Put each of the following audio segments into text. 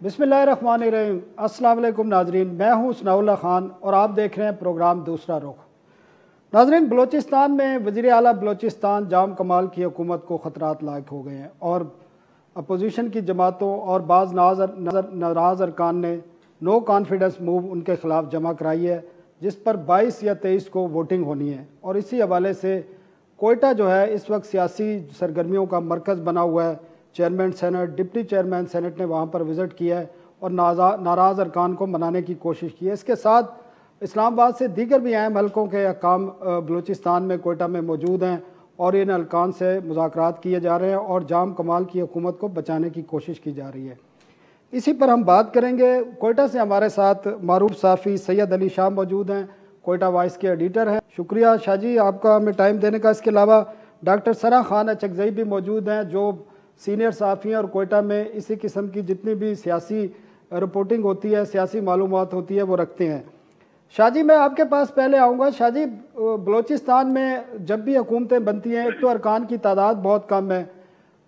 बिस्मिल्लाहिर्रहमानिर्रहीम। अस्सलाम वालेकुम नाजरीन, मैं हूँ सनाउल्लाह खान और आप देख रहे हैं प्रोग्राम दूसरा रुख। नाजरीन, बलोचिस्तान में वज़ीर आला बलोचिस्तान जाम कमाल की हुकूमत को ख़तरात लायक हो गए हैं और अपोजिशन की जमातों और बाज़ नाराज़ अरकान ने नो कॉन्फिडेंस मूव उनके ख़िलाफ़ जमा कराई है, जिस पर 22 या 23 को वोटिंग होनी है। और इसी हवाले से कोयटा जो है इस वक्त सियासी सरगर्मियों का मरकज़ बना हुआ है। Chairman senate, deputy chairman senate ने वहाँ पर विज़िट किया है और नाराज़ अरकान को मनाने की कोशिश की है। इसके साथ इस्लामाबाद से दीगर भी अहम हलकों के अहकाम बलूचिस्तान में कोयटा में मौजूद हैं और इन हलकान से मुज़ाकरात किए जा रहे हैं और जाम कमाल की हुकूमत को बचाने की कोशिश की जा रही है। इसी पर हम बात करेंगे। कोयटा से हमारे साथ मारूफ साफ़ी सैयद अली शाह मौजूद हैं, कोयटा वॉइस के एडिटर हैं। शुक्रिया शाह जी आपका हमें टाइम देने का। इसके अलावा डॉक्टर सना खान अचकज़ई भी मौजूद हैं, जो सीनियर साफ़ी हैं और कोयटा में इसी किस्म की जितनी भी सियासी रिपोर्टिंग होती है, सियासी मालूमात होती है, वो रखते हैं। शाह जी मैं आपके पास पहले आऊँगा। शाह जी, बलूचिस्तान में जब भी हुकूमतें बनती हैं, एक तो अरकान की तादाद बहुत कम है,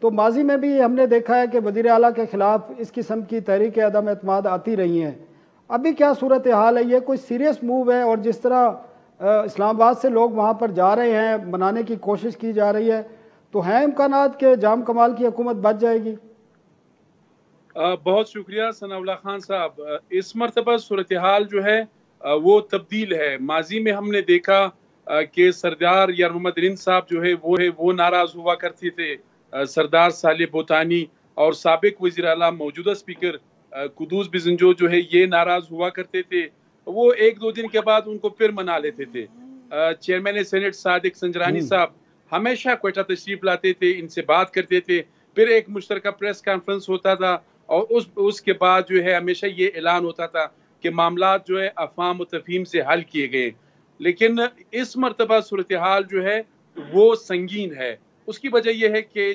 तो माजी में भी हमने देखा है कि वज़ीर आला के ख़िलाफ़ इस किस्म की तहरीक अदम एतमाद आती रही हैं। अभी क्या सूरत हाल है? ये कोई सीरियस मूव है? और जिस तरह इस्लामाबाद से लोग वहाँ पर जा रहे हैं, मनाने की कोशिश की जा रही है, तो हैं इम्कानात के जाम कमाल की हुकूमत बच जाएगी? बहुत शुक्रिया सनाउल्लाह खान साहब। इस मरतबा सूरत हाल जो है वो तब्दील है। माजी में हमने देखा कि सरदार यार मोहम्मद रिंद साहब जो है वो नाराज हुआ करते थे। सरदार साले बोतानी और साबिक वज़ीर आला मौजूदा स्पीकर कुदूस बिजंजो जो है ये नाराज हुआ करते थे। वो एक दो दिन के बाद उनको फिर मना लेते थे। चेयरमैन सेनेट सादिक संजरानी साहब हमेशा कोयटा तशरीफ लाते थे, इनसे बात करते थे, फिर एक मुश्तरका प्रेस कॉन्फ्रेंस होता था और उसके बाद जो है हमेशा ये ऐलान होता था कि मामलात जो है अफवाम व तफहीम से हल किए गए। लेकिन इस मरतबा सूरत हाल जो है वो संगीन है। उसकी वजह यह है कि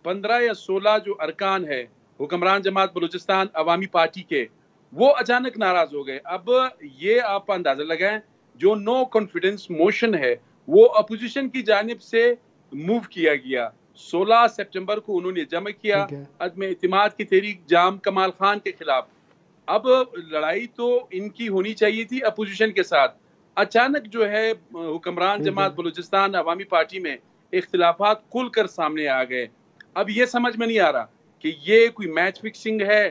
15 या 16 जो अरकान है हुक्मरान जमात बलूचिस्तान अवामी पार्टी के, वो अचानक नाराज हो गए। अब ये आप अंदाजा लगाएं, जो नो कॉन्फिडेंस मोशन है वो अपोजिशन की जानिब से मूव किया गया। 16 सितंबर को उन्होंने जमा किया अदम एतमाद की तहरीक जाम कमाल खान के खिलाफ। अब लड़ाई तो इनकी होनी चाहिए थी अपोजिशन के साथ। अचानक जो है हुक्मरान जमात बलूचिस्तान अवामी पार्टी में इख्तिलाफात खुलकर सामने आ गए। अब ये समझ में नहीं आ रहा कि ये कोई मैच फिक्सिंग है,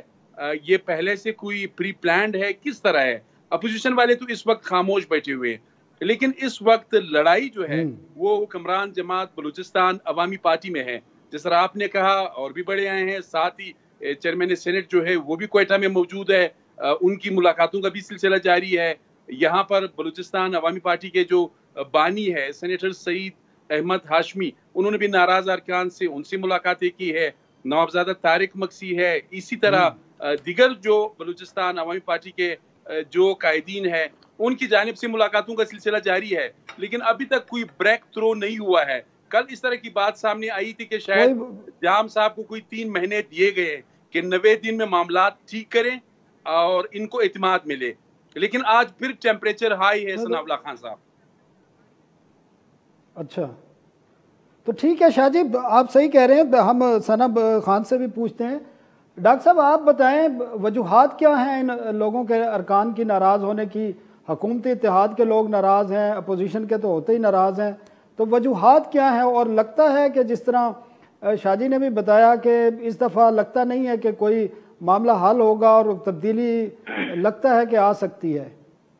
ये पहले से कोई प्री प्लान्ड है, किस तरह है। अपोजिशन वाले तो इस वक्त खामोश बैठे हुए, लेकिन इस वक्त लड़ाई जो है वो हुक्मरान जमात बलूचिस्तान अवामी पार्टी में है। जिस तरह आपने कहा और भी बड़े आए हैं, साथ ही चेयरमैन सेनेट जो है वो भी कोयटा में मौजूद है, उनकी मुलाकातों का भी सिलसिला जारी है। यहाँ पर बलूचिस्तान अवामी पार्टी के जो बानी है सेनेटर सईद अहमद हाशमी, उन्होंने भी नाराज अरकान से उनसे मुलाकातें की है। नवाबजादा तारिक मक्सी है, इसी तरह दिगर जो बलूचिस्तान अवामी पार्टी के जो कायदीन है उनकी जानिब से मुलाकातों का सिलसिला जारी है, लेकिन अभी तक कोई ब्रेक थ्रो नहीं हुआ है। कल इस तरह की बात सामने आई थी कि शायद जाम साहब को कोई 3 महीने दिए गए कि 90 दिन में मामला ठीक करें और इनको एतमाद मिले, लेकिन आज फिर टेम्परेचर हाई है सनाउल्लाह खान साहब। अच्छा, तो ठीक है शाह जी, आप सही कह रहे हैं। हम सना खान से भी पूछते हैं। डॉक्टर साहब आप बताएं, वजूहात क्या हैं इन लोगों के अरकान की नाराज़ होने की? हुकूमती इत्तेहाद के लोग नाराज़ हैं, अपोजिशन के तो होते ही नाराज़ हैं, तो वजूहात क्या हैं? और लगता है कि जिस तरह शाह जी ने भी बताया कि इस दफ़ा लगता नहीं है कि कोई मामला हल होगा और तब्दीली लगता है कि आ सकती है।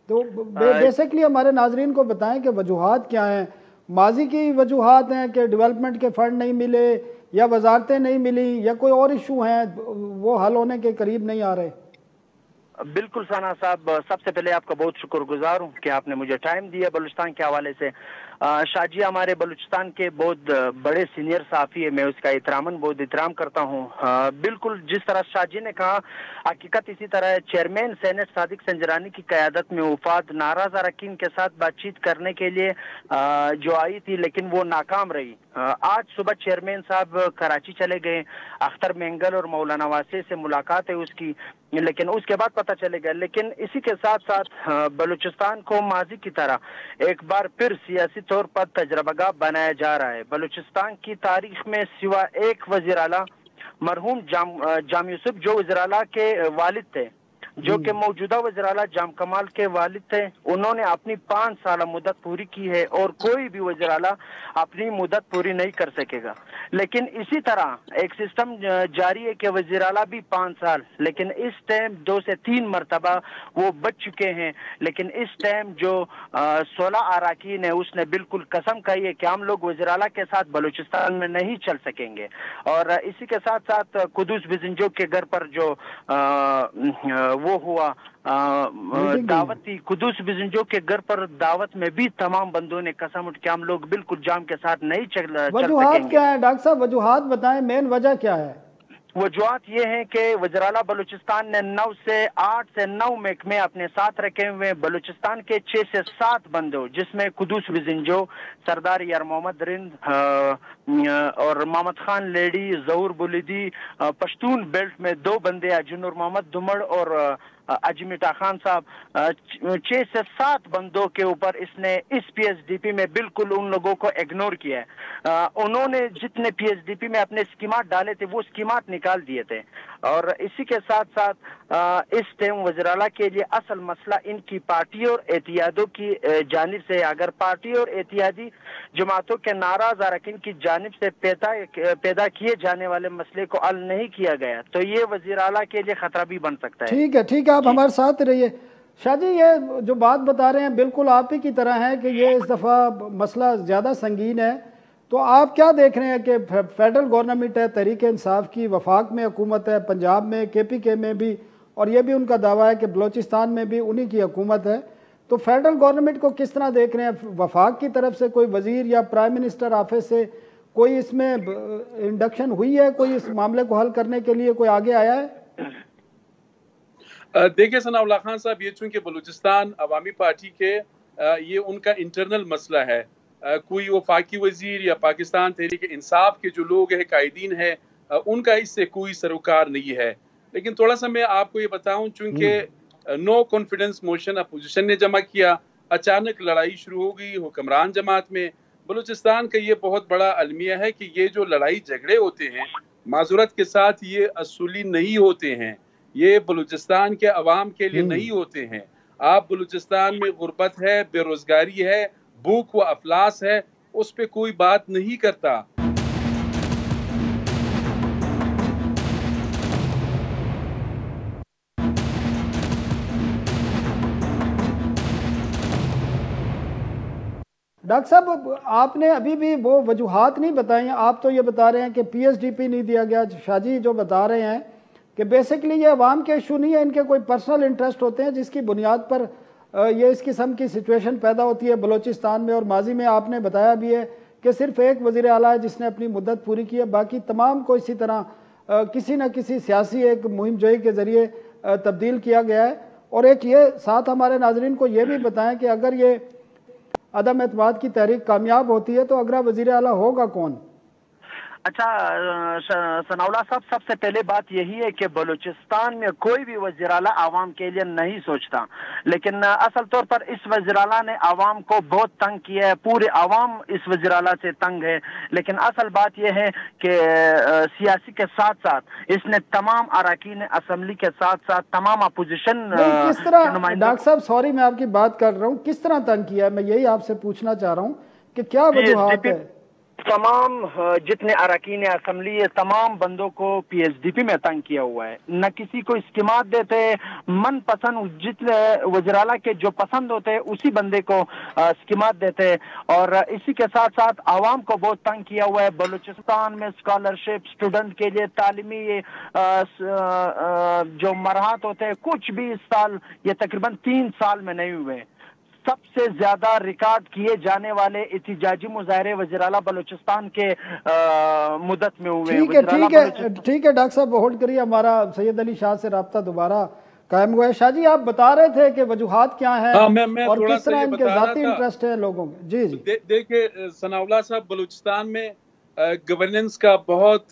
तो बेसिकली हमारे नाजरीन को बताएं कि वजूहात क्या हैं। माजी की वजूहात हैं कि डेवलपमेंट के फंड नहीं मिले, या वजारतें नहीं मिली, या कोई और इशू हैं वो हल होने के करीब नहीं आ रहे? बिल्कुल साना साहब, सबसे पहले आपका बहुत शुक्रगुजार हूँ कि आपने मुझे टाइम दिया बलूचिस्तान के हवाले से। शाह जी हमारे बलूचिस्तान के बहुत बड़े सीनियर साफ़ी है, मैं उसका एहतरामन बहुत एहतराम करता हूँ। बिल्कुल जिस तरह शाह जी ने कहा, हकीकत इसी तरह है। चेयरमैन सेनेट सादिक संजरानी की क़यादत में वफाद नाराज अरकान के साथ बातचीत करने के लिए जो आई थी, लेकिन वो नाकाम रही। आज सुबह चेयरमैन साहब कराची चले गए, अख्तर मेंगल और मौलाना वासे से मुलाकात है उसकी, लेकिन उसके बाद पता चलेगा। लेकिन इसी के साथ साथ बलूचिस्तान को माजी की तरह एक बार फिर सियासी तौर पर तजर्बागाह बनाया जा रहा है। बलूचिस्तान की तारीख में सिवा एक वज़ीर आला मरहूम जाम यूसुफ जो वज़ीर-ए-आला के वालिद थे, जो कि मौजूदा वज़ीर-ए-आला जाम कमाल के वालिद थे, उन्होंने अपनी 5 साल मुद्दत पूरी की है और कोई भी वज़ीर-ए-आला अपनी मुद्दत पूरी नहीं कर सकेगा। लेकिन इसी तरह एक सिस्टम जारी है कि वज़ीर-ए-आला भी 5 साल, लेकिन इस टाइम 2 से 3 मरतबा वो बच चुके हैं। लेकिन इस टाइम जो 16 अरकान है, उसने बिल्कुल कसम खाई है कि हम लोग वज़ीर-ए-आला के साथ बलूचिस्तान में नहीं चल सकेंगे। और इसी के साथ साथ कुदूस बिजंजो के घर पर जो वो हुआ दावत थी, कुदूस बिजंजो के घर पर दावत में भी तमाम बंदों ने कसम उठ के हम लोग बिल्कुल जाम के साथ नहीं चल वजूहात क्या है डॉक्टर साहब, वजूहात बताएं, मेन वजह क्या है? वजूहात ये है कि वज़ीर-ए-आला बलूचिस्तान ने 8 से 9 महकमे अपने साथ रखे हुए। बलूचिस्तान के 6 से 7 बंदों, जिसमें कुदूस बिजंजो, सरदार यार मोहम्मद रिंद और मोहम्मद खान लेडी, जहूर बुलिदी, पश्तून बेल्ट में 2 बंदे, अजनूर मोहम्मद दुमड़ और अजमीटा खान साहब, 6 से 7 बंदों के ऊपर इसने इस पीएसडीपी में बिल्कुल उन लोगों को इग्नोर किया है। उन्होंने जितने पीएसडीपी में अपने स्कीमात डाले थे वो स्कीमात निकाल दिए थे। और इसी के साथ साथ इस टाइम वज़ीर-ए-आला के लिए असल मसला इनकी पार्टी और एहतियादों की जानिब से, अगर पार्टी और एहतियादी जमातों के नाराज अरकान की जानिब से पैदा किए जाने वाले मसले को हल नहीं किया गया तो ये वज़ीर-ए-आला के लिए खतरा भी बन सकता है। ठीक है, आप हमारे साथ रहिए। शाह जी, ये जो बात बता रहे हैं बिल्कुल आप ही की तरह है कि ये इस दफ़ा मसला ज़्यादा संगीन है। तो आप क्या देख रहे हैं कि फेडरल गवर्नमेंट है, तहरीक इंसाफ की, वफाक में हुकूमत है, पंजाब में KPK में भी, और ये भी उनका दावा है कि बलोचिस्तान में भी उन्हीं की हुकूमत है। तो फेडरल गवर्नमेंट को किस तरह देख रहे हैं? वफाक की तरफ से कोई वजीर या प्राइम मिनिस्टर ऑफिस से कोई इसमें इंडक्शन हुई है? कोई इस मामले को हल करने के लिए कोई आगे आया है? देखिए सनाउल्लाह खान साहब, ये चूंकि बलूचिस्तान अवामी पार्टी के ये उनका इंटरनल मसला है। कोई वफाकी वजीर या पाकिस्तान तहरीक इंसाफ के जो लोग हैं, कायदीन है, उनका इससे कोई सरोकार नहीं है। लेकिन थोड़ा सा मैं आपको ये बताऊं, चूंकि नो कॉन्फिडेंस मोशन अपोजिशन ने जमा किया, अचानक लड़ाई शुरू हो गई हुक्मरान जमात में। बलूचिस्तान का ये बहुत बड़ा अलमिया है कि ये जो लड़ाई झगड़े होते हैं, माजूरत के साथ ये असूली नहीं होते हैं, ये बलूचिस्तान के अवाम के लिए नहीं होते हैं। आप बलूचिस्तान में गुर्बत है, बेरोजगारी है, भूख व अफलास है, उस पे कोई बात नहीं करता। डॉक्टर साहब, आपने अभी भी वो वजूहात नहीं बताई। आप तो ये बता रहे हैं कि PSDP नहीं दिया गया। शाह जी जो बता रहे हैं कि बेसिकली ये अवाम के इशू नहीं है, इनके कोई पर्सनल इंटरेस्ट होते हैं जिसकी बुनियाद पर ये इस किस्म की सिचुएशन पैदा होती है बलूचिस्तान में। और माजी में आपने बताया भी है कि सिर्फ एक वज़ीर आला है जिसने अपनी मुद्दत पूरी की है, बाकी तमाम को इसी तरह किसी न किसी सियासी एक मुहिम जोई के ज़रिए तब्दील किया गया है। और एक ये साथ हमारे नाजरीन को ये भी बताएं कि अगर ये अदम एतमाद की तहरीक कामयाब होती है तो अगला वज़ीर आला होगा कौन? अच्छा सनाउल्लाह साहब, सबसे पहले बात यही है कि बलूचिस्तान में कोई भी वज़ीर आला आवाम के लिए नहीं सोचता, लेकिन असल तौर पर इस वज़ीर आला ने आवाम को बहुत तंग किया है। पूरे आवाम इस वज़ीर आला से तंग है। लेकिन असल बात यह है कि सियासी के साथ साथ इसने तमाम अरकान असम्बली के साथ साथ तमाम अपोजिशन किस तरह, डॉक्टर साहब सॉरी मैं आपकी बात कर रहा हूँ, किस तरह तंग किया है, मैं यही आपसे पूछना चाह रहा हूँ कि क्या वजूहात है? तमाम जितने अरकान असम्बली है तमाम बंदों को PSDP में तंग किया हुआ है। न किसी को स्कीमात देते, मन पसंद जितने वज़ीर आला के जो पसंद होते हैं उसी बंदे को स्कीमात देते हैं। और इसी के साथ साथ आवाम को बहुत तंग किया हुआ है। बलूचिस्तान में स्कॉलरशिप, स्टूडेंट के लिए तालीमी जो मरहत होते हैं कुछ भी इस साल ये तकरीबन 3 साल में नहीं हुए। सबसे ज्यादा रिकॉर्ड किए जाने वाले एहतिजाजी मुजाहरे वज़ीर आला बलूचिस्तान के मुद्दत में हुए। ठीक है डॉक्टर साहब होल्ड करिए, हमारा सैयद अली शाह से रब्ता दोबारा कायम हुआ है। शाह जी आप बता रहे थे कि वजूहात क्या है और किस तरह इनके जाती इंटरेस्ट है लोगों में। जी देखिए सनाउल्लाह साहब, बलूचिस्तान में गवर्नेंस का बहुत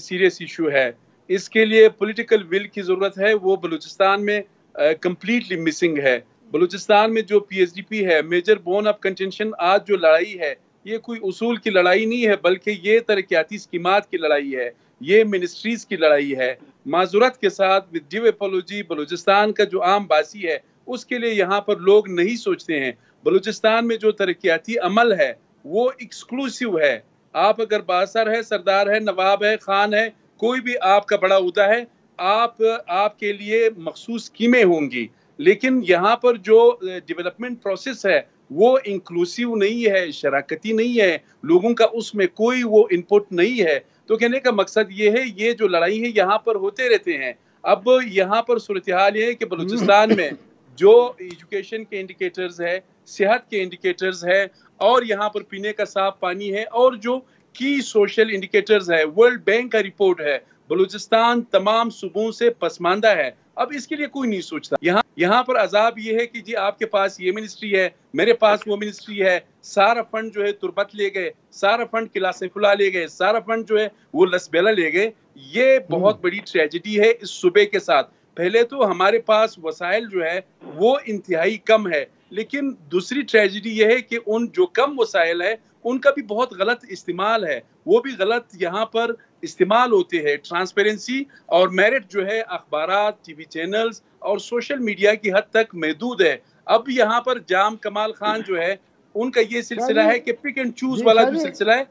सीरियस इशू है। इसके लिए पॉलिटिकल विल की जरूरत है, वो बलूचिस्तान में कंप्लीटली मिसिंग है। बलूचिस्तान में जो PSDP है, मेजर बोन ऑफ कंटेंशन, आज जो लड़ाई है ये कोई उसूल की लड़ाई नहीं है, बल्कि ये तरक्याती स्कीमात की लड़ाई है, ये मिनिस्ट्रीज की लड़ाई है। माजूरत के साथ विद ड्यू अपॉलॉजी, बलूचिस्तान का जो आम बासी है उसके लिए यहाँ पर लोग नहीं सोचते हैं। बलूचिस्तान में जो तरक्याती अमल है वो एक्सक्लूसिव है। आप अगर बासर है, सरदार है, नवाब है, खान है, कोई भी आपका बड़ा उहदा है, आपके लिए मखसूस स्कीमें होंगी। लेकिन यहाँ पर जो डेवलपमेंट प्रोसेस है वो इंक्लूसिव नहीं है, शराकती नहीं है, लोगों का उसमें कोई वो इनपुट नहीं है। तो कहने का मकसद ये है, ये जो लड़ाई है यहाँ पर होते रहते हैं। अब यहाँ पर सूरत हाल ये है कि बलूचिस्तान में जो एजुकेशन के इंडिकेटर्स है, सेहत के इंडिकेटर्स है, और यहाँ पर पीने का साफ पानी है, और जो की सोशल इंडिकेटर्स है, वर्ल्ड बैंक का रिपोर्ट है, बलूचिस्तान तमाम सूबों से पसमानदा है। अब इसके लिए कोई नहीं सोचता। यहाँ पर अजाब ये है कि जी आपके पास ये मिनिस्ट्री है, मेरे पास वो मिनिस्ट्री है, सारा फंड जो है तुरबत ले गए, सारा फंड किला सैफुल्लाह ले गए, सारा फंड जो है वो लसबेला ले गए। ये बहुत बड़ी ट्रेजेडी है इस सूबे के साथ। पहले तो हमारे पास वसाइल जो है वो इंतहाई कम है, लेकिन दूसरी ट्रेजेडी ये है कि उन जो कम वसाइल है उनका भी बहुत गलत इस्तेमाल है, वो भी गलत यहाँ पर इस्तेमाल होते हैं। ट्रांसपेरेंसी और मेरिट जो है अखबारात, टीवी चैनल्स और सोशल मीडिया की हद तक महदूद है। अब यहाँ पर जाम कमाल खान जो है उनका ये सिलसिला है कि पिक एंड चूज वाला जो सिलसिला है।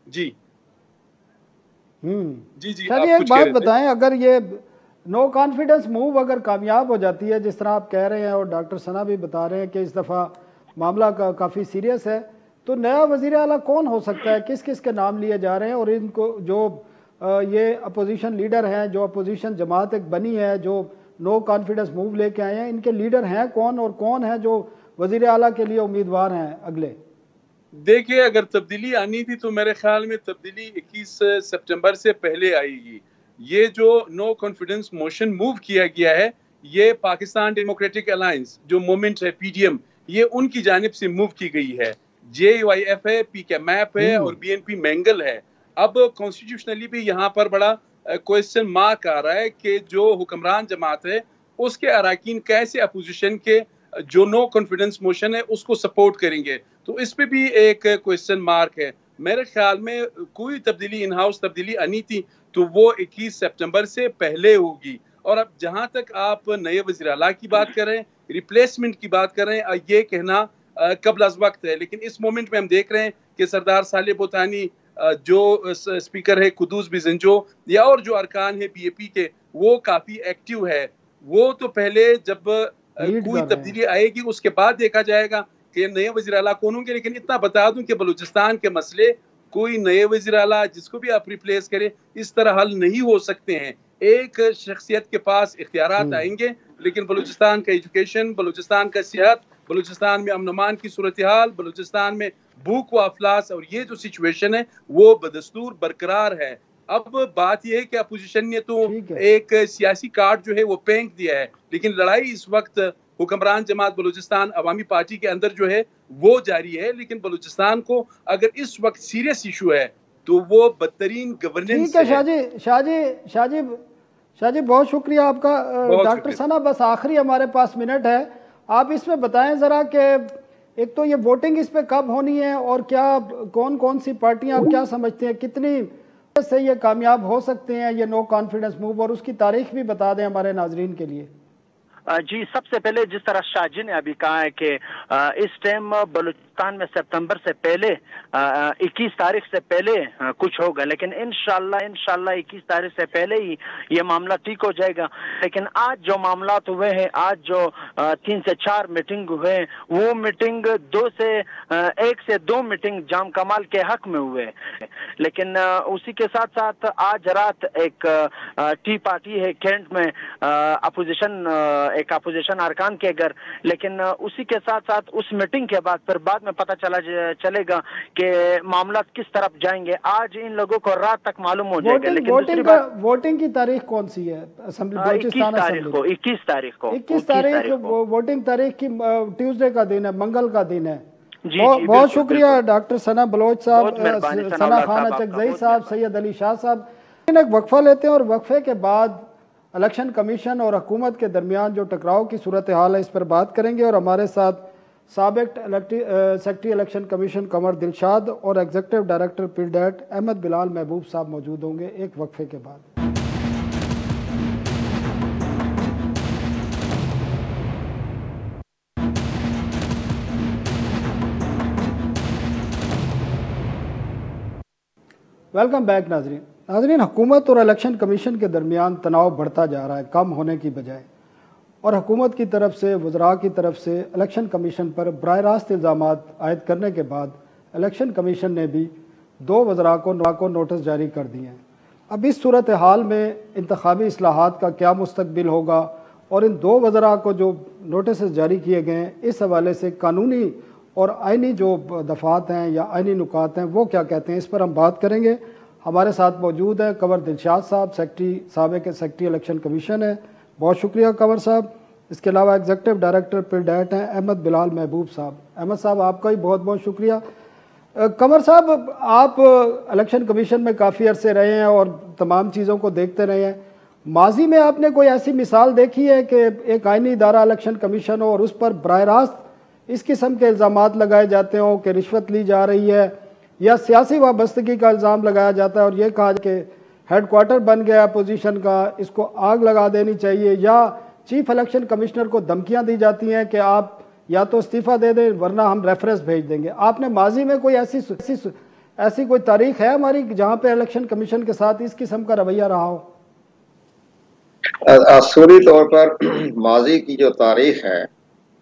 जी जी जी सर, एक बात बताएं, अगर ये नो कॉन्फिडेंस मूव अगर कामयाब हो जाती है, जिस तरह आप कह रहे हैं और डॉक्टर सना भी बता रहे हैं कि इस दफ़ा मामला काफ़ी सीरियस है, तो नया वज़ीर आला कौन हो सकता है? किस किस के नाम लिए जा रहे हैं? और इनको जो ये अपोजिशन लीडर हैं, जो अपोजिशन जमात एक बनी है, जो नो कॉन्फिडेंस मूव लेके आए हैं, इनके लीडर हैं कौन, और कौन है जो वज़ीर आला के लिए उम्मीदवार हैं अगले? देखिए, अगर तब्दीली आनी थी तो मेरे ख्याल में तब्दीली 21 सितंबर से पहले आएगी। ये जो नो कॉन्फिडेंस मोशन मूव किया गया है, ये पाकिस्तान डेमोक्रेटिक अलायंस जो मूवमेंट है PDM, ये उनकी जानिब से मूव की गई है। JYF है, PK मैप है और BNP मैंगल है। अब कॉन्स्टिट्यूशनली भी यहाँ पर बड़ा क्वेश्चन मार्क आ रहा है कि जो हुक्मरान जमात है उसके अराकीन कैसे अपोजिशन के जो नो कॉन्फिडेंस मोशन है उसको सपोर्ट करेंगे। तो इस पे भी एक क्वेश्चन मार्क है। मेरे ख्याल में कोई तब्दीली इन हाउस तब्दीली आनी थी तो वो 21 सितंबर से पहले होगी। और अब जहां तक आप नए वज़ीर आला की बात करें, रिप्लेसमेंट की बात करें, ये कहना कबल अज़ वक्त है। लेकिन इस मोमेंट में हम देख रहे हैं कि सरदार साले बोतानी, जो स्पीकर है कुदूस बिजंजो, या और जो अरकान है BAP के, वो काफी एक्टिव है। वो तो पहले जब कोई तब्दीली आएगी उसके बाद देखा जाएगा कि नए वज़ीर आला कौन होंगे। लेकिन इतना बता दूं कि बलूचिस्तान के मसले कोई नए वज़ीर आला जिसको भी आप रिप्लेस करें इस तरह हल नहीं हो सकते हैं। एक शख्सियत के पास इख्तियारात आएंगे, लेकिन बलूचिस्तान का एजुकेशन, बलूचिस्तान का सेहत, बलूचिस्तान में अमन-अमान की सूरत हाल, बलूचिस्तान में भूख व अफलास और ये जो सिचुएशन है वो बदस्तूर बरकरार है। अब बात यह है कि अपोजिशन ने तो एक सियासी कार्ड जो है वो फेंक दिया है, लेकिन लड़ाई इस वक्त हुक्मरान जमात बलूचिस्तान अवामी पार्टी के अंदर जो है वो जारी है। लेकिन बलूचिस्तान को अगर इस वक्त सीरियस इशू है तो वो बदतरीन गवर्नेंस है। शाहजी बहुत शुक्रिया आपका। डॉक्टर सना, बस आखिरी हमारे पास मिनट है, आप इसमें बताएं ज़रा कि एक तो ये वोटिंग इस पे कब होनी है और क्या कौन कौन सी पार्टियां, आप क्या समझते हैं कितनी से ये कामयाब हो सकते हैं ये नो कॉन्फिडेंस मूव, और उसकी तारीख भी बता दें हमारे नाजरीन के लिए। जी, सबसे पहले जिस तरह शाहजी ने अभी कहा है कि इस टाइम बलूचिस्तान में सितंबर से पहले 21 तारीख से पहले कुछ होगा, लेकिन इंशाल्लाह 21 तारीख से पहले ही ये मामला ठीक हो जाएगा। लेकिन आज जो मामला हुए हैं, आज जो 3 से 4 मीटिंग हुए, वो मीटिंग 1 से 2 मीटिंग जाम कमाल के हक में हुए। लेकिन उसी के साथ साथ आज रात एक टी पार्टी है कैंट में, एक अपोजिशन अरकान के घर। लेकिन उसी के साथ साथ उस मीटिंग के बाद फिर बाद में पता चलेगा कि मामला किस तरफ जाएंगे। आज इन लोगों को रात तक मालूम हो जाएगा। लेकिन वोटिंग की तारीख कौन सी है? 21 तारीख को वोटिंग तारीख की ट्यूसडे का दिन है, मंगल का दिन है। बहुत शुक्रिया डॉक्टर सना बलोच साहब, सना खान अचकजई साहब, सैयद अली शाह साहब। एक वक्फा लेते हैं और वक्फे के बाद इलेक्शन कमीशन और हुकूमत के दरमियान जो टकराव की सूरत हाल है इस पर बात करेंगे। और हमारे साथ साबिक सेक्रेटरी इलेक्शन कमीशन कमर दिलशाद और एग्जीक्यूटिव डायरेक्टर पीडैट अहमद बिलाल महबूब साहब मौजूद होंगे एक वक्फे के बाद। वेलकम बैक नाजरीन, हुकूमत और इलेक्शन कमीशन के दरमियान तनाव बढ़ता जा रहा है कम होने की बजाय, और हुकूमत की तरफ से वज़रा की तरफ से इलेक्शन कमीशन पर बराह रास्त इल्ज़ामात आयद करने के बाद इलेक्शन कमीशन ने भी 2 वज़रा को नोटिस जारी कर दिए हैं। अब इस सूरत हाल में इंतखाबी इस्लाहात का क्या मुस्तकबिल होगा और इन 2 वज़रा को जो नोटिस जारी किए गए हैं इस हवाले से कानूनी और आइनी जो दफ़ात हैं या आइनी नुकात हैं वो क्या कहते हैं, इस पर हम बात करेंगे। हमारे साथ मौजूद हैं कमर दिलशाद साहब, साबिक सेक्रेटरी इलेक्शन कमीशन है, बहुत शुक्रिया कमर साहब। इसके अलावा एग्जीक्यूटिव डायरेक्टर पीडैट हैं अहमद बिलाल महबूब साहब। अहमद साहब आपका ही बहुत बहुत शुक्रिया। कमर साहब, आप इलेक्शन कमीशन में काफ़ी अरसे रहे हैं और तमाम चीज़ों को देखते रहे हैं। माजी में आपने कोई ऐसी मिसाल देखी है कि एक आइनी इदारा इलेक्शन कमीशन हो और उस पर बराह रास्त इस किस्म के इल्ज़ामात लगाए जाते हों कि रिश्वत ली जा रही है या सियासी वाबस्तगी का इल्ज़ाम लगाया जाता है और ये कहा कि हेडक्वार्टर बन गया अपोजिशन का, इसको आग लगा देनी चाहिए, या चीफ इलेक्शन कमिश्नर को धमकियां दी जाती हैं कि आप या तो इस्तीफ़ा दे दें वरना हम रेफरेंस भेज देंगे। आपने माजी में कोई ऐसी कोई तारीख है हमारी जहां पे इलेक्शन कमीशन के साथ इस किस्म का रवैया रहा हो? असूली तौर पर माजी की जो तारीख है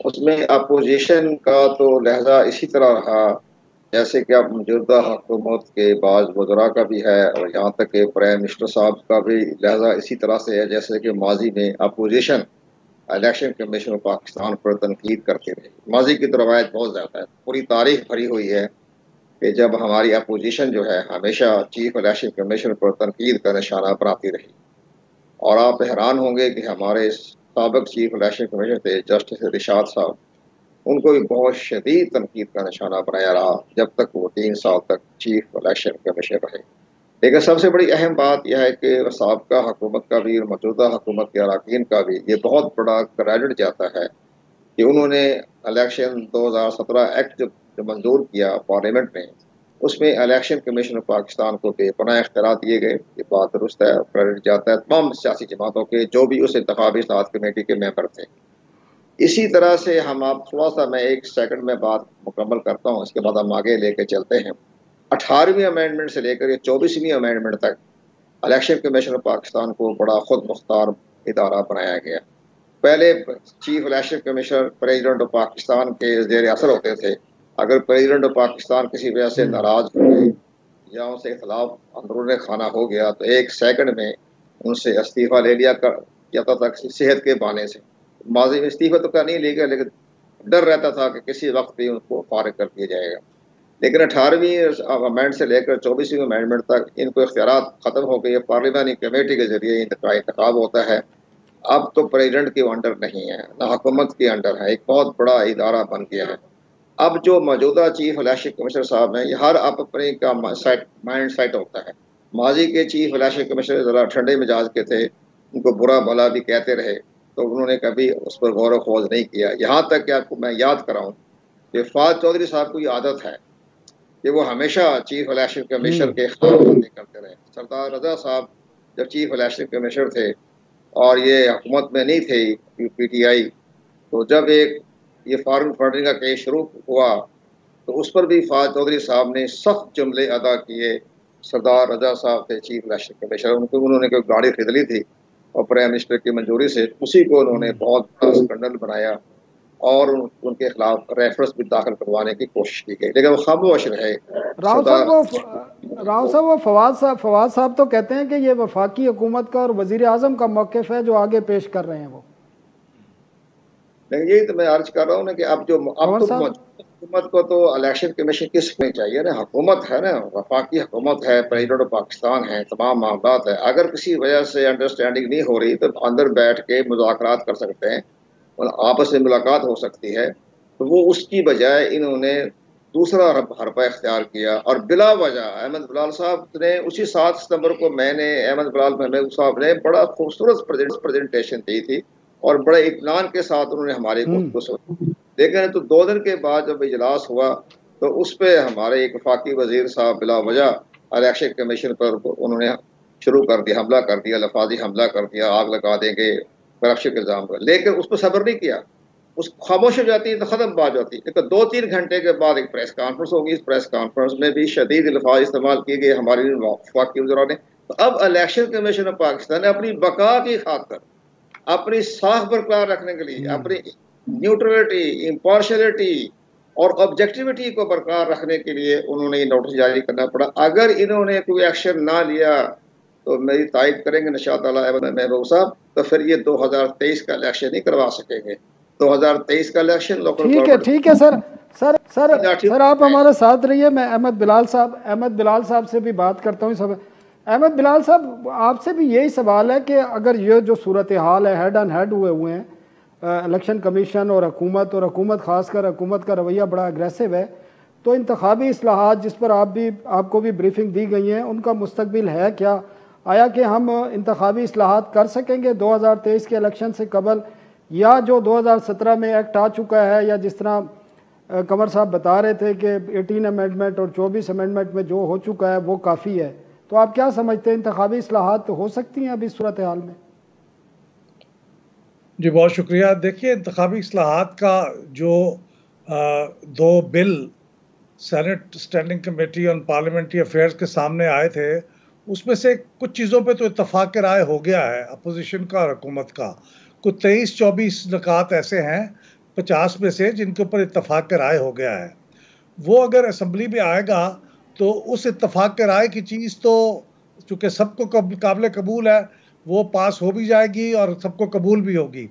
उसमें अपोजिशन का तो लहजा इसी तरह रहा जैसे कि अब मौजूदा हुकूमत के बाद वज़रा का भी है और यहाँ तक कि प्राइम मिनिस्टर साहब का भी लहजा इसी तरह से है जैसे कि माजी में opposition election commission of Pakistan पर तनकीद करती रही। माजी की तो रवायत बहुत ज़्यादा है, पूरी तारीख भरी हुई है कि जब हमारी अपोजिशन जो है हमेशा चीफ इलेक्शन कमीशन पर तनकीद का निशाना बनाती रही। और आप हैरान होंगे कि हमारे साबिक चीफ इलेक्शन कमीशन थे जस्टिस इरशाद साहब, उनको भी बहुत शदीद तनकीद का निशाना बनाया रहा जब तक वो 3 साल तक चीफ इलेक्शन कमीशन रहे। लेकिन सबसे बड़ी अहम बात यह है कि साबिका हुकूमत का भी और मौजूदा हुकूमत के अरकान का भी ये बहुत बड़ा क्रेडिट जाता है कि उन्होंने इलेक्शन 2017 एक्ट जो मंजूर किया पार्लियामेंट में, उसमें इलेक्शन कमीशन ऑफ पाकिस्तान को बेपनाह इख्तियार दिए गए। ये बात दुरुस्त है, क्रेडिट जाता है तमाम सियासी जमातों के जो भी उस इंतखाबी इस्लाहात कमेटी के मेंबर थे। इसी तरह से हम आप थोड़ा सा मैं 1 सेकंड में बात मुकम्मल करता हूँ, इसके बाद हम आगे लेके चलते हैं। 18वीं अमेंडमेंट से लेकर 24वीं अमेंडमेंट तक इलेक्शन कमीशन ऑफ पाकिस्तान को बड़ा खुद मुख्तार इदारा बनाया गया। पहले chief election commissioner president of Pakistan के ज़ेर असर होते थे। अगर प्रेसिडेंट ऑफ पाकिस्तान किसी वजह से नाराज हो गए या उनसे इख्तिलाफ अंदरूनी खाना हो गया तो 1 सेकंड में उनसे इस्तीफ़ा ले लिया जाता था सेहत के बहाने से। माजी में इस्तीफ़ा तो कर नहीं लिया लेकिन डर रहता था कि किसी वक्त भी उनको फारिग कर दिया जाएगा। लेकिन 18वीं अमेंडमेंट से लेकर 24वीं अमेंडमेंट तक इनको इख्तियारात ख़त्म हो गए। पार्लियामानी कमेटी के जरिए इनका इंतखाब होता है। अब तो प्रेसिडेंट के अंडर नहीं है, ना हुकूमत के अंडर है, एक बहुत बड़ा इदारा बन गया है। अब जो मौजूदा चीफ इलेक्शन कमिश्नर साहब हैं, ये हर अपने का माइंड सेट होता है। माजी के चीफ इलेक्शन कमिश्नर ज़रा ठंडे मिजाज के थे, उनको बुरा भला भी कहते रहे, तो उन्होंने कभी उस पर गौर व खोज नहीं किया। यहाँ तक कि आपको मैं याद कराऊँ कि फवाद चौधरी साहब को ये आदत है कि वो हमेशा चीफ इलेक्शन कमिश्नर के खिलाफ बातें करते रहे। सरदार रजा साहब जब चीफ इलेक्शन कमिश्नर थे और ये हुकूमत में नहीं थे PTI, तो जब एक ये फॉरेन फंडिंग का केस शुरू हुआ तो उस पर भी फवाद चौधरी साहब ने सख्त जुमले अदा किए। सरदार रजा साहब थे चीफ इलेक्शन कमिश्नर, उन्होंने कोई गाड़ी खरीद ली थी और प्राइम मिनिस्टर की मंजूरी से उसी को उन्होंने बहुत बड़ा स्कैंडल बनाया और उनके खिलाफ रेफरेंस भी दाखिल करवाने की कोशिश की गई, लेकिन वो खामोश रहे। राव साहब वो फवाद साहब तो कहते हैं कि ये वफाकी हुकूमत का और वजीर आजम का मौक़िफ़ है जो आगे पेश कर रहे हैं वो। लेकिन यही तो मैं अर्ज कर रहा हूँ ना कि अब हुकूमत को तो इलेक्शन कमीशन किसमें चाहिए ना, हुकूमत है ना, वफाकी हुकूमत है, प्रेसिडेंट ऑफ पाकिस्तान है, तमाम मामलात है। अगर किसी वजह से अंडरस्टैंडिंग नहीं हो रही तो अंदर बैठ के मुज़ाकरात कर सकते हैं और आपस में मुलाकात हो सकती है। तो वो उसकी बजाय इन्होंने दूसरा हरबा इख्तियार किया और बिला वजह अहमद बिलाल साहब ने उसी 7 सितंबर को मैंने अहमद बिलाल महमूद साहब ने बड़ा खूबसूरत प्रेजेंटेशन दी थी और बड़े इत्मीनान के साथ उन्होंने हमारे को सुना। लेकिन तो 2 दिन के बाद जब इजलास हुआ तो उस पर हमारे एक वफाकी वजीर साहब बिला वजह इलेक्शन कमीशन पर उन्होंने शुरू कर दिया, हमला कर दिया, लफाजी हमला कर दिया, आग लगा देंगे, करप्शन के इल्जाम पर। लेकिन उस पर सब्र नहीं किया, उस खामोश हो जाती है तो ख़त्म बात होती है। लेकिन 2-3 घंटे के बाद एक प्रेस कॉन्फ्रेंस होगी, इस प्रेस कॉन्फ्रेंस में भी शदीद अल्फाज इस्तेमाल किए गए हमारे वफाकी वज़रा ने। तो अब इलेक्शन कमीशन ऑफ पाकिस्तान ने अपनी बका की खातर, अपनी साख बरकरार रखने के लिए, अपनी न्यूट्रलिटी, इम्पार्शलिटी और ऑब्जेक्टिविटी को बरकरार रखने के लिए उन्होंने ये नोटिस जारी करना पड़ा। अगर इन्होंने कोई एक्शन ना लिया तो मेरी तायद करेंगे इंशाअल्लाह महबूब साहब, तो फिर ये 2023 का इलेक्शन नहीं करवा सकेंगे। 2023 का इलेक्शन लोकल ठीक है सर आप हमारे साथ रहिए। मैं अहमद बिलाल साहब से भी बात करता हूँ। सब अहमद बिलाल साहब, आपसे भी यही सवाल है कि अगर ये जो सूरत हाल है, हेड एंड हेड हुए हैं इलेक्शन कमीशन और हुकूमत खासकर हुकूमत का रवैया बड़ा अग्रेसिव है, तो इंतखाबी इस्लाहात जिस पर आपको भी ब्रीफिंग दी गई है, उनका मुस्तकबिल है क्या? आया कि हम इंतखाबी इस्लाहात कर सकेंगे 2023 के इलेक्शन से कबल, या जो 2017 में एक्ट आ चुका है, या जिस तरह कमर साहब बता रहे थे कि 18 अमेंडमेंट और 24 अमेंडमेंट में जो हो चुका है वो काफ़ी है? तो आप क्या समझते हैं, इंतखाबी इस्लाहात तो हो सकती हैं अभी सूरत हाल में? जी बहुत शुक्रिया। देखिए, इंतखाबी इस्लाहात का जो 2 bill senate standing committee on parliamentary affairs के सामने आए थे, उसमें से कुछ चीज़ों पे तो इत्तफाक राय हो गया है अपोजिशन का और हुकूमत का। कुछ 23-24 नुकात ऐसे हैं 50 में से जिनके ऊपर इत्तफाक राय हो गया है। वो अगर असम्बली में आएगा तो उस इत्तफाक राय की चीज़ तो चूँकि सबको काबिल कबूल है, वो पास हो भी जाएगी और सबको कबूल भी होगी।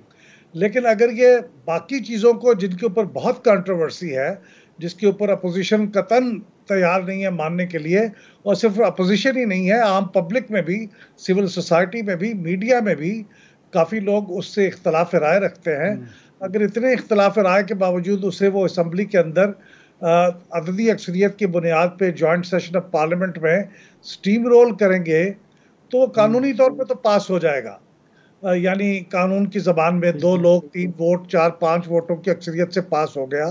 लेकिन अगर ये बाकी चीज़ों को जिनके ऊपर बहुत कंट्रोवर्सी है, जिसके ऊपर अपोजिशन कतन तैयार नहीं है मानने के लिए, और सिर्फ अपोजिशन ही नहीं है, आम पब्लिक में भी, सिविल सोसाइटी में भी, मीडिया में भी काफ़ी लोग उससे इख्तलाफ राय रखते हैं। अगर इतने इख्तलाफ राय के बावजूद उसे वो असम्बली के अंदर अददी अक्सरियत की बुनियाद पे जॉइंट सेशन ऑफ पार्लियामेंट में स्टीम रोल करेंगे तो कानूनी तौर पे तो पास हो जाएगा। यानी कानून की ज़बान में 2 लोग 3 वोट 4-5 वोटों की अक्सरियत से पास हो गया,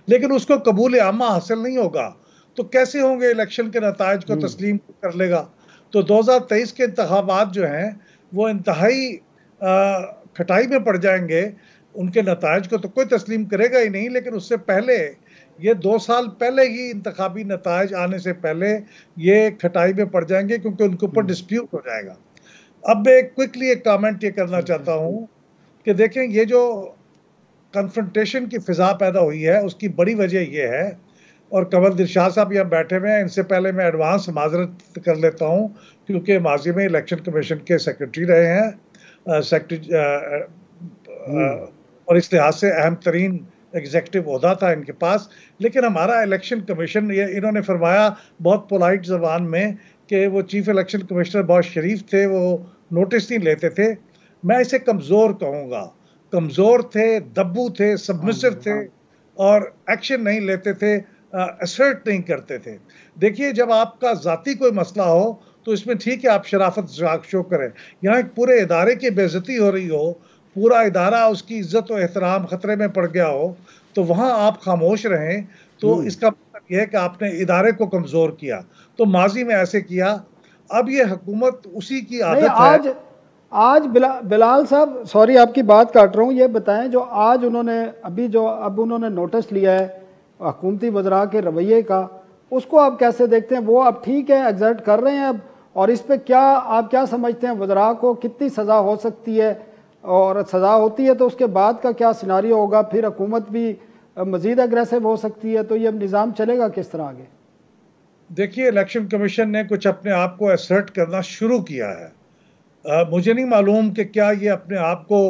लेकिन उसको कबूल आमा हासिल नहीं होगा तो कैसे होंगे? इलेक्शन के नतायज को तस्लीम कर लेगा। तो 2023 के इंतखाबात जो हैं वो इंतहाई खटाई में पड़ जाएंगे। उनके नतायज को तो कोई तस्लीम करेगा ही नहीं, लेकिन उससे पहले ये 2 साल पहले ही इंतखाबी नतायज आने से पहले ये खटाई में पड़ जाएंगे, क्योंकि उनके ऊपर डिस्प्यूट हो जाएगा। अब मैं क्विकली एक कमेंट ये करना चाहता हूँ कि देखें, ये जो कन्फ्रंटेशन की फ़िज़ा पैदा हुई है उसकी बड़ी वजह ये है, और कमल दिलशाद साहब यहाँ बैठे हुए हैं, इनसे पहले मैं एडवांस माजरत कर लेता हूँ क्योंकि माजी में इलेक्शन कमीशन के सेक्रेटरी रहे हैं, और इस लिहाज से अहम तरीन एग्जेक्टिव ओहदा था इनके पास। लेकिन हमारा इलेक्शन कमीशन, ये इन्होंने फरमाया बहुत पोलाइट ज़बान में कि वो चीफ इलेक्शन कमिश्नर बहुत शरीफ थे, वो नोटिस नहीं लेते थे। मैं इसे कमज़ोर कहूँगा। कमज़ोर थे, दब्बू थे, सबमिसिव थे और एक्शन नहीं लेते थे, असर्ट नहीं करते थे। देखिए, जब आपका ज़ाती कोई मसला हो तो इसमें ठीक है आप शराफत शो करें। यहाँ एक पूरे इदारे की बेइज्जती हो रही हो, पूरा इदारा उसकी इज्जत और एहतराम ख़तरे में पड़ गया हो, तो वहाँ आप खामोश रहें, तो इसका मतलब यह है कि आपने इदारे को कमज़ोर किया। तो माजी में ऐसे किया, अब ये हुकूमत उसी की आदत है। आज बिलाल साहब, सॉरी आपकी बात काट रहा हूँ, ये बताएं जो आज उन्होंने अब उन्होंने नोटिस लिया है हुकूमती वज़रा के रवैये का, उसको आप कैसे देखते हैं? वो अब ठीक है, एग्जर्ट कर रहे हैं अब, और इस पर आप क्या समझते हैं, वज़रा को कितनी सज़ा हो सकती है, और सज़ा होती है तो उसके बाद का क्या सिनारियो होगा? फिर हुकूमत भी मज़ीद अग्रेसिव हो सकती है, तो ये निज़ाम चलेगा किस तरह आगे? देखिए, इलेक्शन कमीशन ने कुछ अपने आप को असर्ट करना शुरू किया है। मुझे नहीं मालूम कि क्या ये अपने आप को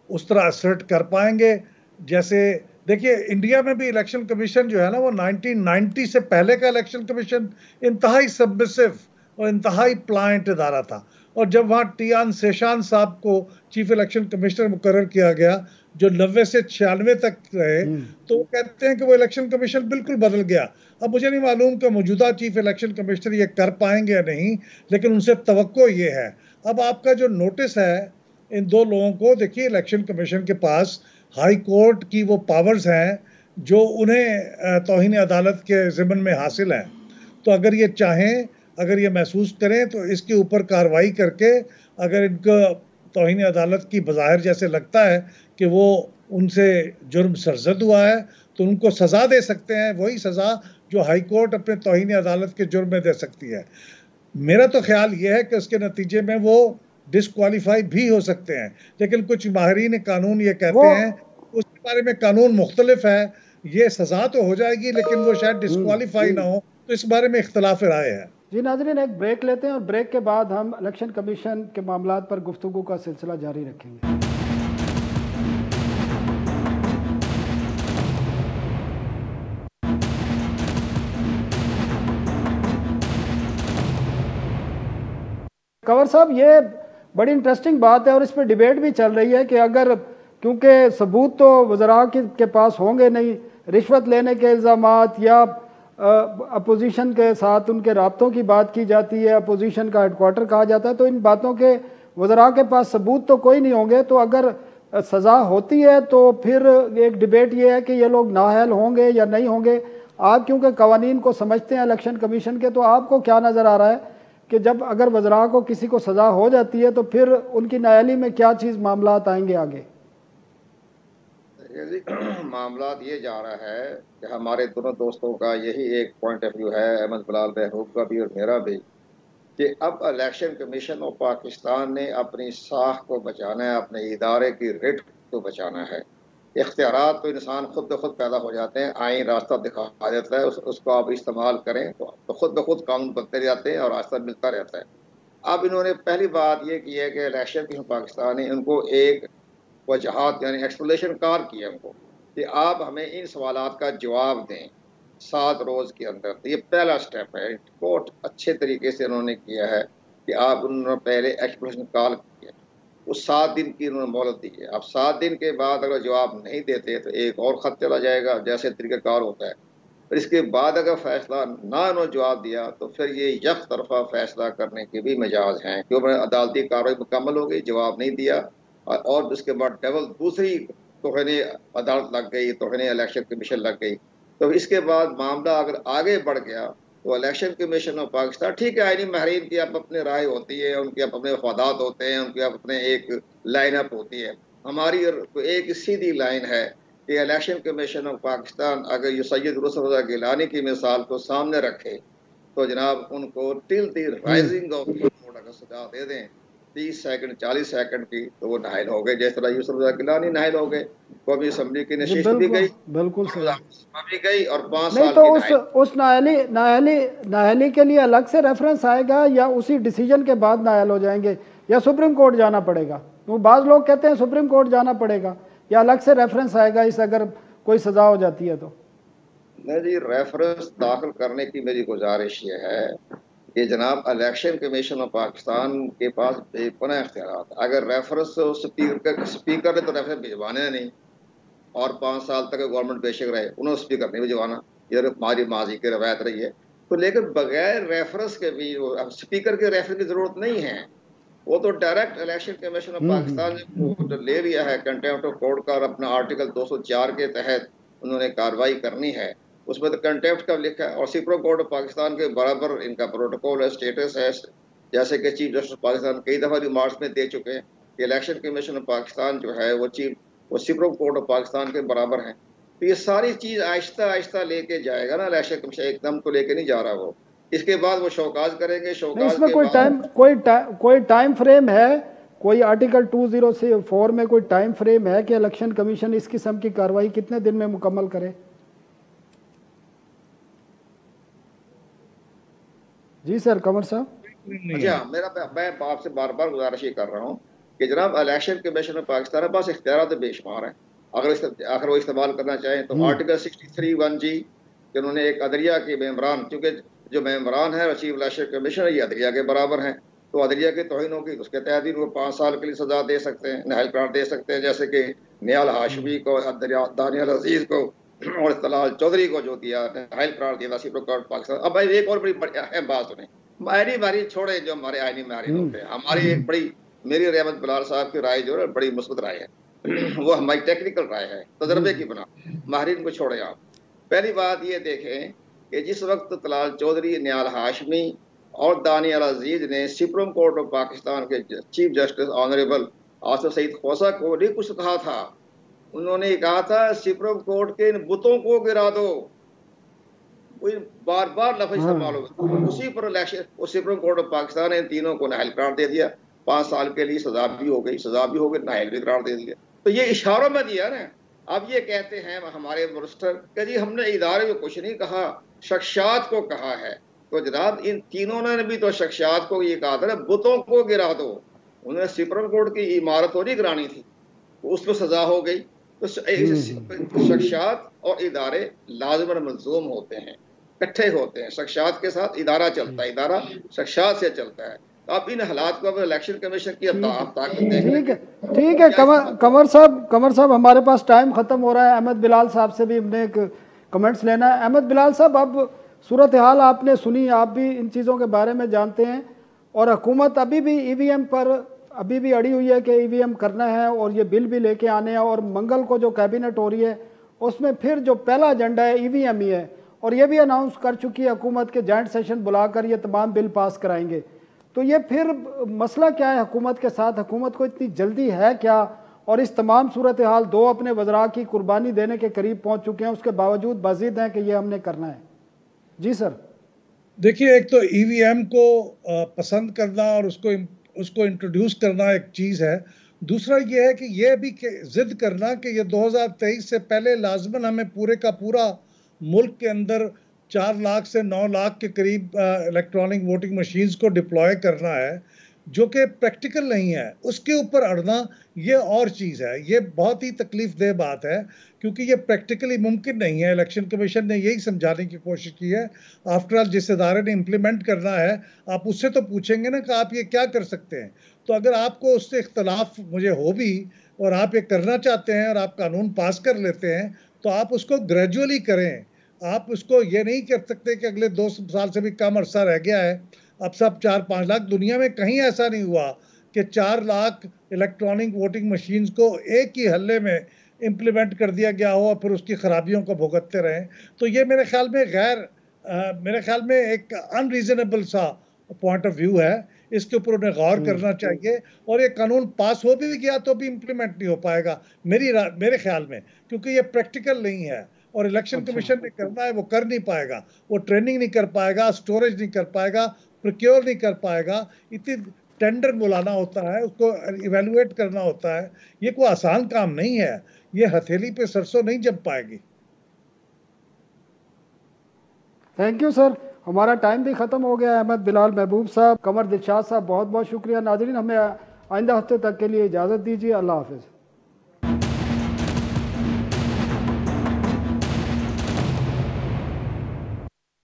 उस तरह असर्ट कर पाएंगे। जैसे देखिए, इंडिया में भी इलेक्शन कमीशन जो है ना, वो 1990 से पहले का इलेक्शन कमीशन इंतहाई सबमिसिव और इंतहाई प्लाइंट इदारा था, और जब वहाँ टी.आन. शेषान साहब को चीफ इलेक्शन कमिश्नर मुकर्रर किया गया, जो 90 से 96 तक रहे, तो वो कहते हैं कि वो इलेक्शन कमीशन बिल्कुल बदल गया। अब मुझे नहीं मालूम कि मौजूदा चीफ इलेक्शन कमिश्नर ये कर पाएंगे या नहीं, लेकिन उनसे तवक्को ये है। अब आपका जो नोटिस है इन 2 लोगों को, देखिए इलेक्शन कमीशन के पास हाई कोर्ट की वो पावर्स हैं जो उन्हें तौहीन अदालत के ज़िम्मन में हासिल हैं। तो अगर ये चाहें, अगर ये महसूस करें तो इसके ऊपर कार्रवाई करके अगर इनको तौहीन अदालत की बज़ाहिर जैसे लगता है कि वो उनसे जुर्म सरजद हुआ है तो उनको सज़ा दे सकते हैं, वही सज़ा जो हाई कोर्ट अपने तौहीन अदालत के जुर्म में दे सकती है। मेरा तो ख्याल ये है कि उसके नतीजे में वो डिस्क्वालीफाई भी हो सकते हैं, लेकिन कुछ माहिरीन कानून ये कहते हैं उसके बारे में कानून मुख्तलिफ है, ये सज़ा तो हो जाएगी लेकिन वो शायद डिस्क्वालीफाई ना हो, तो इस बारे में इख्तलाफ राय है। जी नाज़रीन, एक ब्रेक लेते हैं और ब्रेक के बाद हम इलेक्शन कमीशन के मामलात पर गुफ्तगू का सिलसिला जारी रखेंगे। कंवर साहब, ये बड़ी इंटरेस्टिंग बात है और इस पर डिबेट भी चल रही है कि अगर, क्योंकि सबूत तो वज़रा के पास होंगे नहीं, रिश्वत लेने के इल्ज़ामात या अपोजिशन के साथ उनके राब्तों की बात की जाती है, अपोजिशन का हेडक्वार्टर कहा जाता है, तो इन बातों के वज़रा के पास सबूत तो कोई नहीं होंगे। तो अगर सज़ा होती है तो फिर एक डिबेट ये है कि ये लोग नाअहल होंगे या नहीं होंगे। आप क्योंकि कवानीन को समझते हैं इलेक्शन कमीशन के, तो आपको क्या नज़र आ रहा है कि जब अगर वज़रा को किसी को सज़ा हो जाती है तो फिर उनकी नाअहली में क्या चीज़ मामलात आएंगे आगे? मामलात ये जा रहा है कि हमारे दोनों दोस्तों का यही एक पॉइंट ऑफ व्यू है, अहमद बिलाल महबूब का भी और मेरा भी, कि अब इलेक्शन कमीशन ऑफ पाकिस्तान ने अपनी साख को बचाना है, अपने इदारे की रिट को बचाना है। इख्तियारात तो इंसान खुद ब खुद पैदा हो जाते हैं, आईन रास्ता दिखा देता है, उसको आप इस्तेमाल करें तो खुद ब खुद कानून बनते जाते हैं और रास्ता मिलता रहता है। अब इन्होंने पहली बात ये की है कि इलेक्शन कमीशन पाकिस्तान ने उनको एक वजहात यानी एक्सप्लेनेशन कार किया उनको कि आप हमें इन सवालात का जवाब दें 7 रोज़ के अंदर। तो ये पहला स्टेप है, बहुत अच्छे तरीके से उन्होंने किया है कि आप उन्होंने पहले एक्सप्लेनेशन कॉल किया, उस 7 दिन की उन्होंने मोहलत दी है। अब 7 दिन के बाद अगर जवाब नहीं देते तो एक और ख़त चला जाएगा, जैसे तरीक़ाकार होता है। फिर इसके बाद अगर फैसला ना उन्होंने जवाब दिया तो फिर ये यक तरफा फैसला करने के भी मिजाज हैं, क्योंकि अदालती कार्रवाई मुकम्मल हो गई, जवाब नहीं दिया और उसके बाद डबल दूसरी तौहीने अदालत लग गई, तौहीने इलेक्शन कमीशन लग गई। तो इसके बाद मामला अगर आगे बढ़ गया तो इलेक्शन कमीशन ऑफ पाकिस्तान, ठीक है, आईनी माहिरीन की अब अपनी राय होती है, उनके अपने वफादात होते हैं, उनके अपने एक लाइन अप होती है। हमारी एक सीधी लाइन है कि इलेक्शन कमीशन ऑफ पाकिस्तान अगर ये सैयद रुस्तम रज़ा गिलानी की मिसाल को सामने रखे तो जनाब उनको टिल द राइजिंग ऑफ अगर सजा दे दें 30 सेकंड 40 सेकंड की, तो वो नाहिल हो गए, जिस तरह यूसुफ रज़ा गिलानी नाहिल हो गए। कौमी असम्बली की नशिस्त भी गई, बिल्कुल भी गई और 5 नहीं साल तो उस नाअहली के लिए अलग से रेफरेंस आएगा या उसी डिसीजन के बाद नाअहल हो जाएंगे या सुप्रीम कोर्ट जाना पड़ेगा? तो बाज़ लोग कहते हैं सुप्रीम कोर्ट जाना पड़ेगा या अलग से रेफरेंस आएगा इस अगर कोई सज़ा हो जाती है तो? नहीं जी, रेफरेंस दाखिल करने की मेरी गुजारिश ये है कि जनाब इलेक्शन कमीशन ऑफ पाकिस्तान के पास बेपनाह इख्तियारात, अगर रेफरेंस स्पीकर ने तो रेफरेंस भिजवाने नहीं और 5 साल तक गवर्नमेंट बेशक रहे, उन्होंने स्पीकर नहीं भिजवाना, ये हमारी माजी की रवायत रही है। तो लेकिन बगैर रेफरेंस के भी स्पीकर के रेफरेंस की जरूरत नहीं है, वो तो direct election commission of Pakistan ने ले लिया है कंटेम्प्ट ऑफ कोर्ट का और अपना आर्टिकल 204 के तहत उन्होंने कार्रवाई करनी है। उसमें तो कंटेम्प्ट का लिखा है और सुप्रीम कोर्ट ऑफ पाकिस्तान के बराबर इनका प्रोटोकॉल है, स्टेटस है, जैसे कि चीफ जस्टिस पाकिस्तान कई दफ़ा रिमार्क्स में दे चुके हैं कि इलेक्शन कमीशन ऑफ पाकिस्तान जो है वो सुप्रीम कोर्ट ऑफ पाकिस्तान के बराबर हैं। तो ये सारी चीज़ आहिस्ता आहिस्ता लेके जाएगा ना इलेक्शन कमीशन, एकदम तो लेके नहीं जा रहा वो। इसके बाद वो शौकाज करेंगे, शौकाज इसमें कोई टाइम फ्रेम है, कोई आर्टिकल 204 में कोई टाइम फ्रेम है कि इलेक्शन कमीशन इस किस्म की कार्रवाई कितने दिन में मुकम्मल करे? जी सर, कंवर साहब। अच्छा, मैं आपसे बार बार गुजारिश ये कर रहा हूँ कि जनाब इलेक्शन कमीशन ऑफ पाकिस्तान के पास इख्तियारात बेशुमार हैं, अगर वो इस्तेमाल करना चाहें तो आर्टिकल 63(1)G कि उन्होंने एक अदलिया के मेम्बरान, क्योंकि जो मेम्बरान है चीफ इलेक्शन कमीशन ये अदलिया के बराबर हैं, तो अदलिया की तौहीन होगी तो उसके तहत भी वो 5 साल के लिए सजा दे सकते हैं, नाअहल करार दे सकते हैं, जैसे कि नियाल हाशमी को, दानियाल अजीज को और तलाल चौधरी को जो दिया नाअहल करार दिया सुप्रीम कोर्ट पाकिस्तान। अब भाई एक और बड़ी अहम बात सुने, मायरी मारी छोड़े जो हमारे आईनी मारी होते हैं, हमारी एक बड़ी, मेरी रहमत बिलाल साहब की राय जो है बड़ी मुस्बत राय है वो हमारी टेक्निकल राय है, तजर्बे की बना। माहिरीन को छोड़े आप। पहली बात ये देखें कि जिस वक्त तलाल चौधरी, नियाल हाशमी और दानियाल अजीज ने सुप्रीम कोर्ट ऑफ पाकिस्तान के chief justice honourable Asif Saeed Khosa को नहीं कुछ कहा था, उन्होंने कहा था सुप्रीम कोर्ट के इन बुतों को गिरा दो। कोई बार बार लफ्ज़ इस्तेमाल हो, उसी पर election supreme court of Pakistan ने इन तीनों को नाअहल करार दे दिया। 5 साल के लिए सजा भी हो गई, नाअहल भी करार दे दिया। तो ये इशारों में दिया ना। अब ये कहते हैं हमारे मिनिस्टर कि जी हमने इदारे को कुछ नहीं कहा, शख्सियात को कहा है। तो जनाब इन तीनों ने भी तो शख्सियात को ये कहा था ना, बुतों को गिरा दो। उन्होंने सुप्रीम कोर्ट की इमारत थोड़ी गिरानी थी, उस पर सजा हो गई। तो शख्सियात और इदारे लाज़िमन मलज़ूम होते हैं, इकट्ठे होते हैं। शख्सियात के साथ इदारा चलता है, इदारा शख्सियात से चलता है। तो अब इन हालात को इलेक्शन कमीशन की ताकत देखें। ठीक है कमर साहब हमारे पास टाइम ख़त्म हो रहा है। अहमद बिलाल साहब से भी हमने एक कमेंट्स लेना है। अहमद बिलाल साहब, अब सूरत हाल आपने सुनी, आप भी इन चीज़ों के बारे में जानते हैं, और हुकूमत अभी भी ईवीएम पर अभी भी अड़ी हुई है कि ईवीएम करना है और ये बिल भी लेके आने हैं। और मंगल को जो कैबिनेट हो रही है उसमें फिर जो पहला एजेंडा है ईवीएम ही है, और ये भी अनाउंस कर चुकी है हुकूमत के जॉइंट सेशन बुलाकर ये तमाम बिल पास कराएंगे। तो ये फिर मसला क्या है हुकूमत के साथ? हुकूमत को इतनी जल्दी है क्या? और इस तमाम सूरत हाल 2 अपने वज़रा की कुर्बानी देने के करीब पहुंच चुके हैं, उसके बावजूद बाज़िद हैं कि ये हमने करना है। जी सर। देखिए, एक तो ईवीएम को पसंद करना और उसको इंट्रोड्यूस करना एक चीज़ है। दूसरा ये है कि ये भी जिद करना कि ये 2023 से पहले लाजमन हमें पूरे का पूरा मुल्क के अंदर 4 लाख से 9 लाख के करीब इलेक्ट्रॉनिक वोटिंग मशीन्स को डिप्लॉय करना है, जो कि प्रैक्टिकल नहीं है। उसके ऊपर अड़ना ये और चीज़ है। ये बहुत ही तकलीफ दह बात है, क्योंकि ये प्रैक्टिकली मुमकिन नहीं है। इलेक्शन कमीशन ने यही समझाने की कोशिश की है। आफ्टर ऑल जिस इदारे ने इम्प्लीमेंट करना है, आप उससे तो पूछेंगे ना कि आप ये क्या कर सकते हैं। तो अगर आपको उससे इख्तलाफ मुझे हो भी और आप ये करना चाहते हैं और आप कानून पास कर लेते हैं, तो आप उसको ग्रेजुअली करें। आप उसको ये नहीं कर सकते कि अगले 2 साल से भी कम अरसा रह गया है, अब सब 4-5 लाख। दुनिया में कहीं ऐसा नहीं हुआ कि 4 लाख इलेक्ट्रॉनिक वोटिंग मशीन्स को एक ही हल्ले में इम्प्लीमेंट कर दिया गया हो और फिर उसकी खराबियों को भुगतते रहें। तो ये मेरे ख्याल में एक अनरीजनेबल सा पॉइंट ऑफ व्यू है। इसके ऊपर उन्हें गौर करना चाहिए। और ये कानून पास हो भी गया तो भी इम्प्लीमेंट नहीं हो पाएगा मेरे ख्याल में, क्योंकि ये प्रैक्टिकल नहीं है। और इलेक्शन कमीशन ने करना है, वो कर नहीं पाएगा। वो ट्रेनिंग नहीं कर पाएगा, स्टोरेज नहीं कर पाएगा, प्रोक्योर नहीं कर पाएगा। इतनी टेंडर बुलाना होता है, उसको इवेलुएट करना होता है। ये कोई आसान काम नहीं है। ये हथेली पे सरसों नहीं जम पाएगी। थैंक यू सर, हमारा टाइम भी ख़त्म हो गया। अहमद बिलाल महबूब साहब, कमर दिलशाद साहब, बहुत बहुत शुक्रिया। नाज़रीन, हमें आइंदा हफ्ते तक के लिए इजाज़त दीजिए। अल्लाह हाफ़िज़।